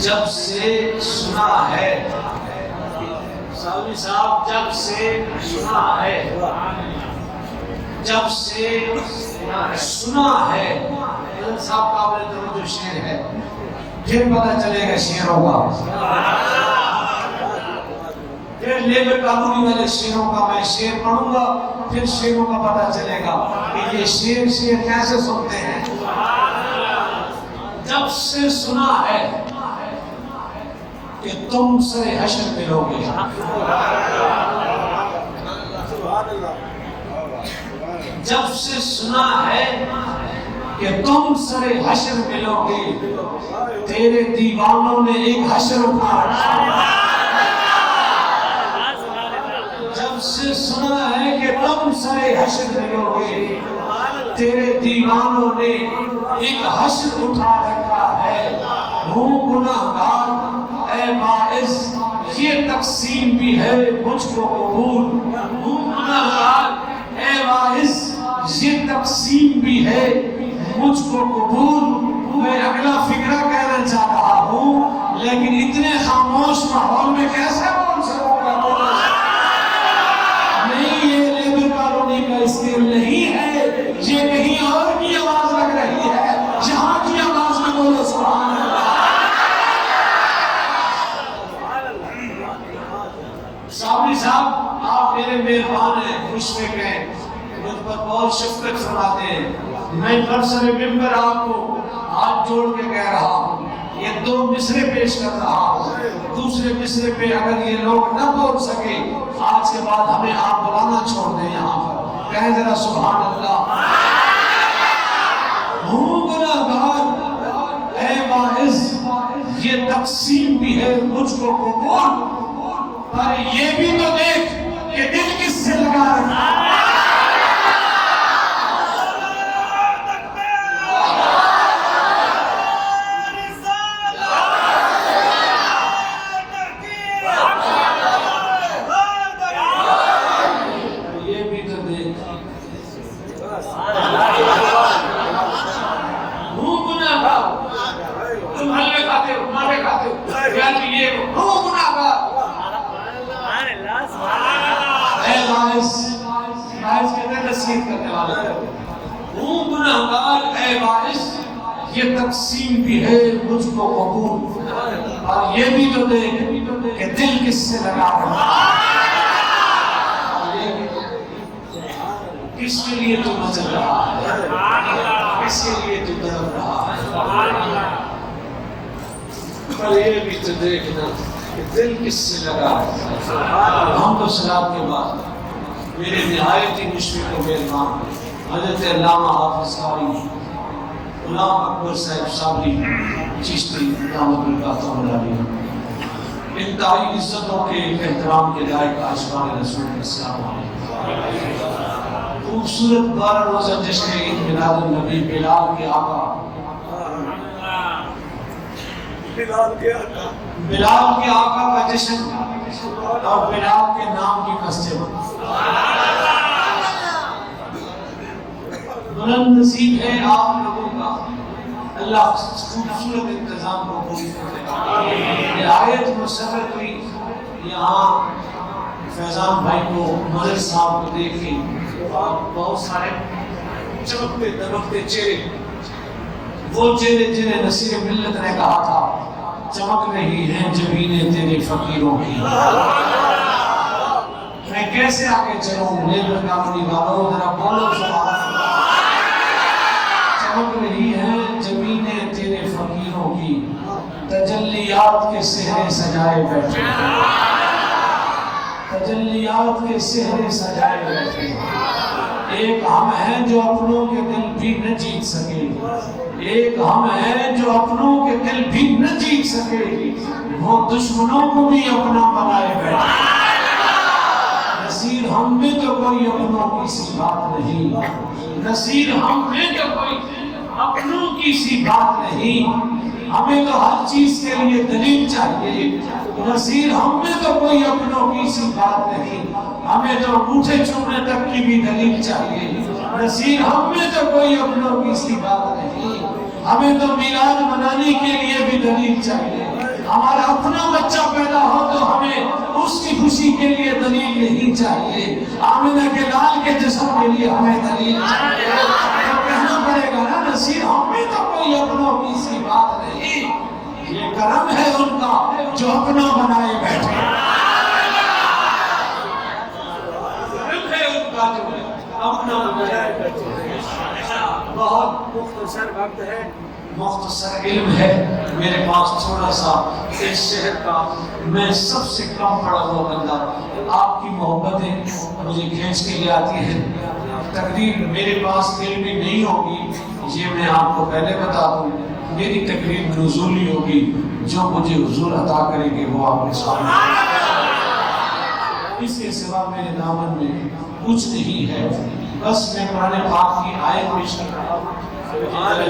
جب سے سنا ہے سامی صاحب، جب سے سنا ہے، جب سے سنا ہے حضرت صاحب قابل توجہ شعر ہے، پھر پتہ چلے گا شعروں کا، پھر لیبر قانونی والے شعروں کا میں شعر پڑھوں گا، پھر شعروں کا پتہ چلے گا کہ یہ شعر کیسے سنتے ہیں۔ جب سے سنا ہے کہ تم سر حشر ملو گے، جب سے سنا ہے کہ تم سر حشر ملو گے، تیرے دیوانوں نے ایک حشر اٹھا، جب سے سنا ہے کہ تم سر حشر ملو گے، تیرے دیوانوں نے ایک حشر اٹھا رکھا ہے۔ ہوں گناہگار اے باعث یہ تقسیم بھی ہے مجھ کو قبول، ہوں گناہگار اے باعث یہ تقسیم بھی ہے مجھ کو قبول۔ میں اگلا فقرہ کہنا چاہ رہا ہوں لیکن اتنے خاموش ماحول میں کیسے بول سکوں گا؟ نہیں، یہ لیبر کالونی کا اسکیل نہیں ہے، یہ کہیں اور کی آواز لگ رہی ہے، یہاں کی آواز میں بولو سبحان اللہ۔ صاحبی صاحب، آپ میرے مہربان ہیں، خوش فکر ہیں، مجھ پر بہت شفقت فرماتے ہیں۔ میں برسر ممبر آپ کو ہاتھ جوڑ کے کہہ رہا ہوں، یہ 2 مصرے پیش کر رہا ہوں، دوسرے مصرے پہ اگر یہ لوگ نہ بول سکے، آج کے بعد ہمیں آپ بلانا چھوڑ دیں یہاں پر، کہیں ذرا سبحان اللہ۔ ہوں گناہگار اے باعث یہ تقسیم بھی ہے مجھ کو قبول، پر یہ بھی تو دیکھ کہ دل کس سے لگا رکھا ہے۔ یہ تقسیم بھی ہے مجھ کو قبول، اور یہ بھی تو دیکھ کہ دل کس سے لگا رہا ہے۔ کس کے لیے تو مچل رہا ہے، کس کے لیے تو تڑپ رہا ہے، پر یہ بھی تو دیکھنا کہ دل کس سے لگا ہے۔ ہم تو سلام کے بعد میرے نہایت ہی مشفق و مہربان حضرت علامہ حافظ قاری غلام اکبر صاحب صابری چشتی دامت القاتم علیہ، انتہائی عزتوں کے احترام کے لائق عاشقان رسول السلام علیہ، خوبصورت 12 روزہ جشن عید میلاد النبی بلال کے آقا، بلال کے آقا کا جشن اور بلال کے نام کی مسجد، بلند نصیب ہے آپ لوگوں کا، اللہ خوبصورت انتظام کو پوری کرے۔ نہایت مسرت ہوئی یہاں فیضان بھائی کو، مدر صاحب کو دیکھ کے، بہت سارے چمکتے دمکتے چہرے، وہ چہرے جنہیں نصیر ملت نے کہا تھا چمک رہی ہیں جبینیں تیرے فقیروں کی۔ میں کیسے آگے چلوں؟ لیبر کالونی والوں ذرا بولو سبحان اللہ۔ چمک رہی ہیں جبینیں تیرے فقیروں کی، تجلیات کے سہرے سجائے بیٹھے، تجلیات کے سہرے سجائے بیٹھے۔ ایک ہم ہیں جو اپنوں کے دل بھی نہ جیت سکے، ایک ہم ہیں جو اپنوں کے دل بھی نہ جیت سکے، وہ دشمنوں کو بھی اپنا بنائے بیٹھے۔ نصیر ہم میں تو کوئی اپنوں کی سی بات نہیں، نصیر ہم میں تو کوئی اپنوں کی سی بات نہیں، ہمیں تو ہر چیز کے لیے دلیل چاہیے۔ نصیر ہم میں تو کوئی اپنوں کی سی بات نہیں، ہمیں تو انگوٹھے چھونے تک کی بھی دلیل چاہیے۔ نصیر ہم میں تو کوئی اپنوں کی سی بات نہیں، ہمیں تو میلاد منانے کے لیے بھی دلیل چاہیے. ہمارا اپنا بچہ پیدا ہو تو ہمیں اس کی خوشی کے لیے دلیل نہیں چاہیے. آمنہ کے لال کے جسم کے لیے ہمیں دلیل چاہیے. تو کہنا پڑے گا نا نصیر ہمیں تو کوئی اپنوں کی سی بات نہیں. یہ کرم ہے ان کا جو اپنا بنائے بیٹھے. کرم ہے ان کا جو اپنا بنائے بیٹھے. بہت مختصر وقت ہے، مختصر علم ہے میرے پاس تھوڑا سا اس شہر کا. میں سب سے کم پڑھا ہوا بندہ. آپ کی محبتیں مجھے کھینچ کے لے آتی ہیں. تقریر میرے پاس علم بھی نہیں ہوگی، یہ میں آپ کو پہلے بتا دوں. میری تقریر نزولی ہوگی، جو مجھے حضور عطا کریں گے وہ آپ کے سامنے. اس کے سوا میرے دامن میں کچھ نہیں ہے. بس میں قرآن پاک کی آیت پیش کر رہا ہوں.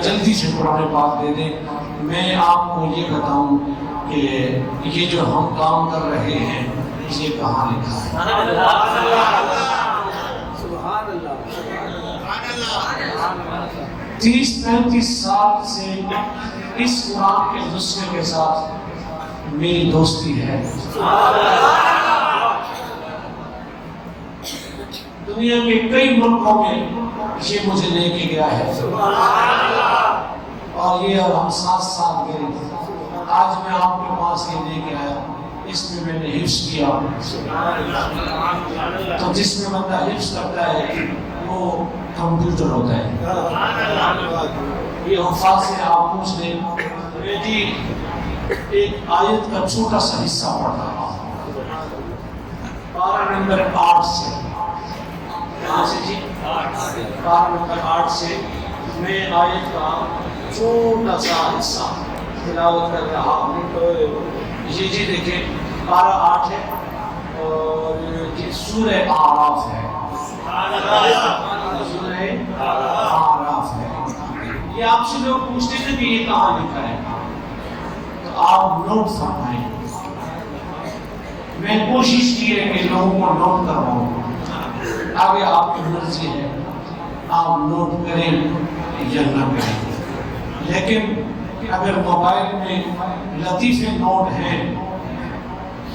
جلدی سے قرآن پاک دے دیں. میں آپ کو یہ بتاؤں کہ یہ جو ہم کام کر رہے ہیں یہ کہاں لکھا ہے. 30-35 سال سے اس قرآن کے نسخے کے ساتھ میری دوستی ہے. دنیا کے کئی ملکوں میں یہ مجھے لے کے گیا ہے اور یہ ہم ساتھ گئے. آج میں آپ کے پاس یہ لے کے آیا. اس میں میں نے حفظ کیا. تو جس میں بندہ حفظ کرتا ہے وہ کمپیوٹر ہوتا ہے. یہ حفاظ سے آپ پوچھ لیں. بیٹی ایک آیت کا چھوٹا سا حصہ پڑھ رہا ہوں 12 نمبر 8 سے. کہاں سے جی؟ 12 نمبر 8 سے میں آیت کا چھوٹا سا حصہ تلاوت کر رہا ہوں. جی دیکھیں 12-8 ہے اور یہ سورہ اعراف ہے. سورہ اعراف ہے. یہ آپ سے لوگ پوچھتے ہیں کہ یہ کہاں لکھا ہے تو آپ نوٹ فرمائیں. میں کوشش کی ہے کہ لوگوں کو نوٹ کرواؤں. آگے آپ کی مرضی ہے، آپ نوٹ کریں یا نہ کریں. لیکن اگر موبائل میں لطیفے نوٹ ہیں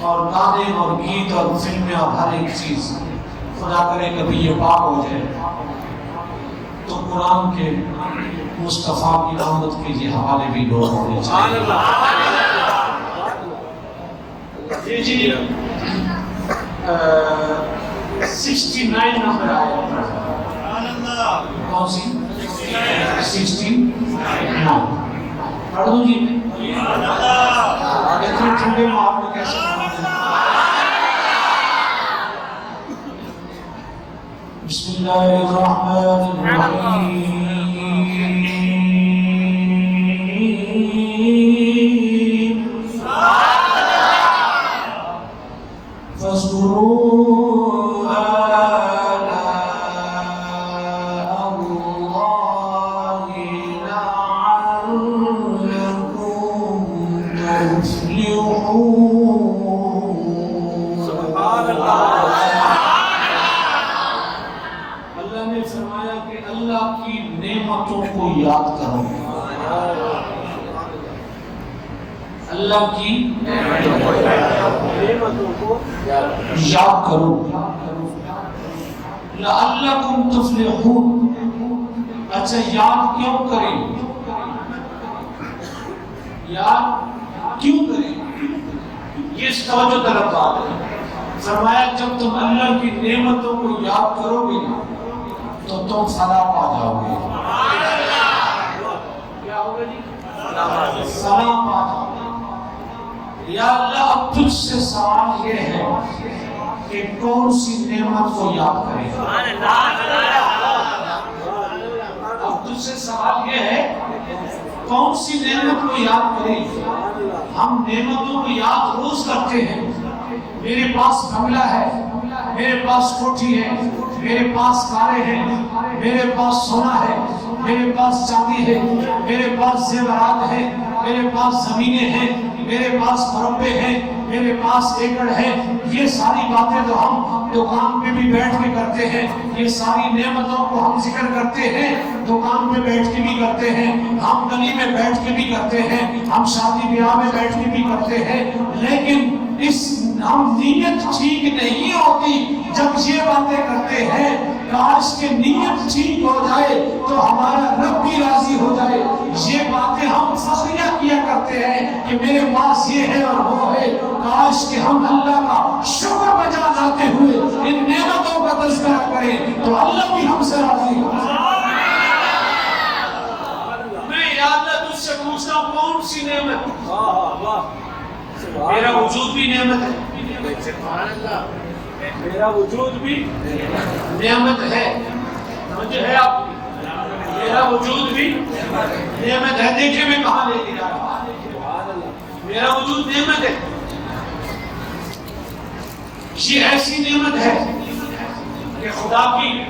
اور گانے اور گیت اور فلمیں اور ہر ایک چیز، خدا کرے کبھی یہ پاک ہو جائے تو قرآن کے مصطفیٰ کی آمد کے لیے حوالے بھی نوٹ ہونے چاہیے. جی 69 نمبر آیا. کون سی 69 پڑھ دوں جی. اتنے ٹھنڈے میں آپ نے کیسے بسم اللہ الرحمن الرحیم. اللہ نے فرمایا کہ اللہ کی نعمتوں کو یاد کرو. اللہ کی نعمتوں کو یاد کرو. لعلکم تفلحون. اچھا یاد کیوں کریں؟ یاد کیوں کریں؟ یہ توجہ طلب بات ہے. فرمایا جب تم اللہ کی نعمتوں کو یاد کرو گے تو تم فلاح پا جاؤ گے. کیا ہوگا جی؟ فلاح پا جاؤ گے. یا اللہ اب تجھ سے سوال یہ ہے کہ کون سی نعمت کو یاد کریں. اب تجھ سے سوال یہ ہے کون سی نعمت کو یاد کریں. ہم نعمتوں کو یاد روز کرتے ہیں. میرے پاس بنگلہ ہے، میرے پاس کوٹھی ہے، میرے پاس کاریں ہیں، میرے پاس سونا ہے، میرے پاس چاندی ہے، میرے پاس زیورات ہے، میرے پاس زمینیں ہیں، میرے پاس مربع ہیں، میرے پاس ایکڑ ہے، یہ ساری باتیں تو ہم دکان پہ بھی بیٹھ کے کرتے ہیں، یہ ساری نعمتوں کو ہم ذکر کرتے ہیں، دکان پہ بیٹھ کے بھی کرتے ہیں، ہم گلی میں بیٹھ کے بھی کرتے ہیں، ہم شادی بیاہ میں بیٹھ کے بھی کرتے ہیں، لیکن ہم نیت ٹھیک نہیں ہوتی جب یہ باتیں کرتے ہیں۔ کاش کہ نیت ٹھیک ہو جائے تو ہمارا رب بھی راضی ہو جائے۔ یہ باتیں ہم فخریہ کیا کرتے ہیں کہ میرے پاس یہ ہے اور وہ ہے، کاش کہ ہم اللہ کا شکر بجا لاتے ہوئے ان نعمتوں کا تذکرہ کریں تو اللہ بھی ہم سے راضی ہو جائے۔ میں یا اللہ تجھ سے پوچھتا ہوں کون سی نعمت؟ میرا وجود بھی نعمت ہے، میرا وجود بھی نعمت ہے، مجھے ہے آپ، میرا وجود بھی نعمت ہے۔ دیکھیں میں کہاں لے کے جا رہا ہوں، میرا وجود نعمت ہے، یہ ایسی نعمت ہے کہ خدا کی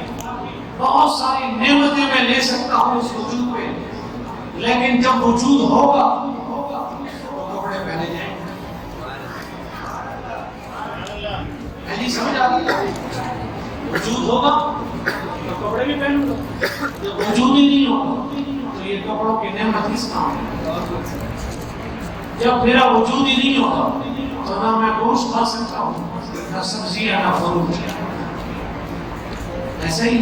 بہت ساری نعمتیں میں لے سکتا ہوں اس وجود پہ، لیکن جب وجود ہوگا تو کپڑے پہنے جائیں۔ نہیں سمجھ آ گئی؟ وجود ہوگا تو کپڑے بھی پہنوں گا، جب وجود ہی نہیں ہوگا تو یہ کپڑوں کی نعمت کس کام ہے؟ جب میرا وجود ہی نہیں ہوگا تو نہ میں گوشت کھا سکتا ہوں، نہ سبزی ہے، نہ فروٹ ہے۔ ایسے ہی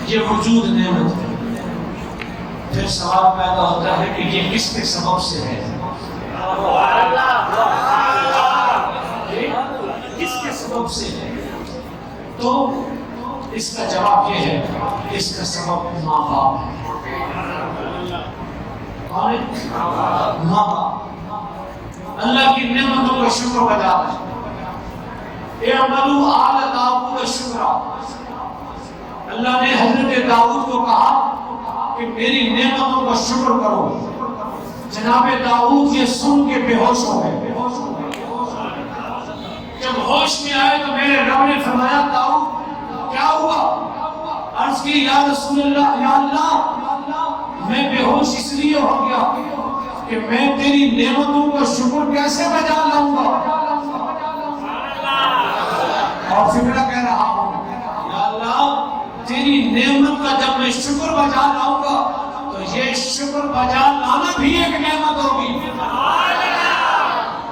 یہ وجود نعمت ہے۔ پھر سوال پیدا ہوتا ہے کہ یہ کس کے سبب سے ہے؟ کس کے سبب سے ہے؟ تو اس کا جواب یہ ہے، اس کا سبب ماں باپ ہے۔ ماں باپ اللہ کی نعمتوں کا شکر بجا رہے۔ اعملوا آل داؤد شکرا، اللہ نے حضرت داؤد کو کہا کہ میری نعمتوں کا شکر کرو۔ جناب داؤد یہ سن کے بے ہوش ہو گئے۔ جب ہوش میں آئے تو میرے رب نے فرمایا داؤد کیا ہوا؟ عرض کی یا رسول اللہ، یا اللہ میں بے ہوش اس لیے ہو گیا کہ میں تیری نعمتوں کا شکر کیسے بجا لاؤں گا؟ اور فکرہ کہہ رہا ہوں یا اللہ تیری نعمت کا جب میں شکر بجا لاؤں گا تو یہ شکر بجا لانا بھی ایک نعمت ہوگی۔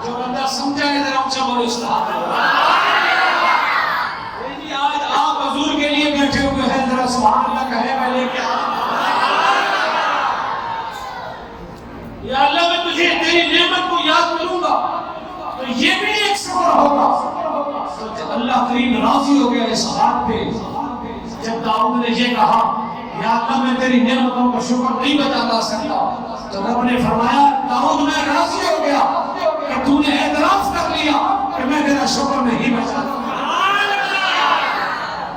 جو بندہ سمجھا ہے ذرا اونچا بولو اصلاح۔ آج آپ حضور کے لیے بیٹھے ہوئے ہیں، ذرا سبحان اللہ کہے میں لے کے یا اللہ میں تجھے تیری نعمت کو یاد کروں گا تو یہ بھی ایک شکر ہوگا۔ اللہ کریم راضی ہو گیا اس بات پہ جب داؤد نے یہ کہا یا اللہ میں تیری نعمتوں کا شکر نہیں بجا سکتا، تو رب نے فرمایا داؤد میں راضی ہو گیا کہ تو نے اعتراف کر لیا کہ میں تیرا شکر نہیں بجا سکتا۔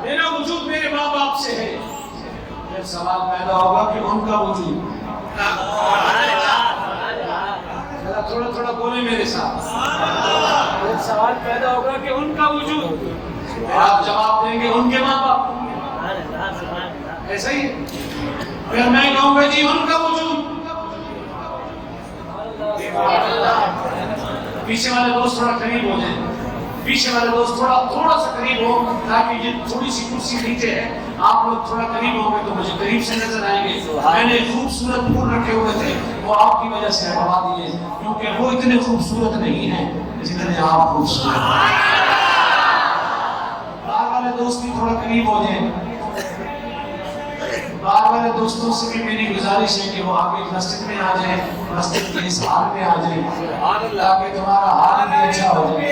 میرا وجود میرے ماں باپ سے ہے۔ پھر سوال پیدا ہوگا کہ ان کا وجود، تھوڑا تھوڑا بولے میرے ساتھ، سوال پیدا ہوگا کہ ان کا وجود، آپ جواب دیں گے ان کے ماں باپ، ایسا ہی پھر میں کہوں گا جی ان کا وجود۔ پیچھے والے دوست تھوڑا قریب ہو جائیں، پیچھے والے دوست تھوڑا سا قریب ہو تاکہ یہ تھوڑی سی کرسی نیچے ہے، آپ لوگ تھوڑا قریب ہوں گے تو مجھے قریب سے نظر آئیں گے۔ میں نے خوبصورت پھول رکھے ہوئے تھے، وہ آپ کی وجہ سے ہٹوا دیے کیونکہ وہ اتنے خوبصورت نہیں ہیں جتنے آپ خوبصورت ہیں۔ باہر والے دوست بھی تھوڑا قریب ہو جائیں۔ باہر والے دوستوں سے بھی میری گزارش ہے کہ وہ آگے مسجد میں آ جائیں، مسجد کے اس حال میں آ جائیں تاکہ تمہارا حال بھی اچھا ہو جائے۔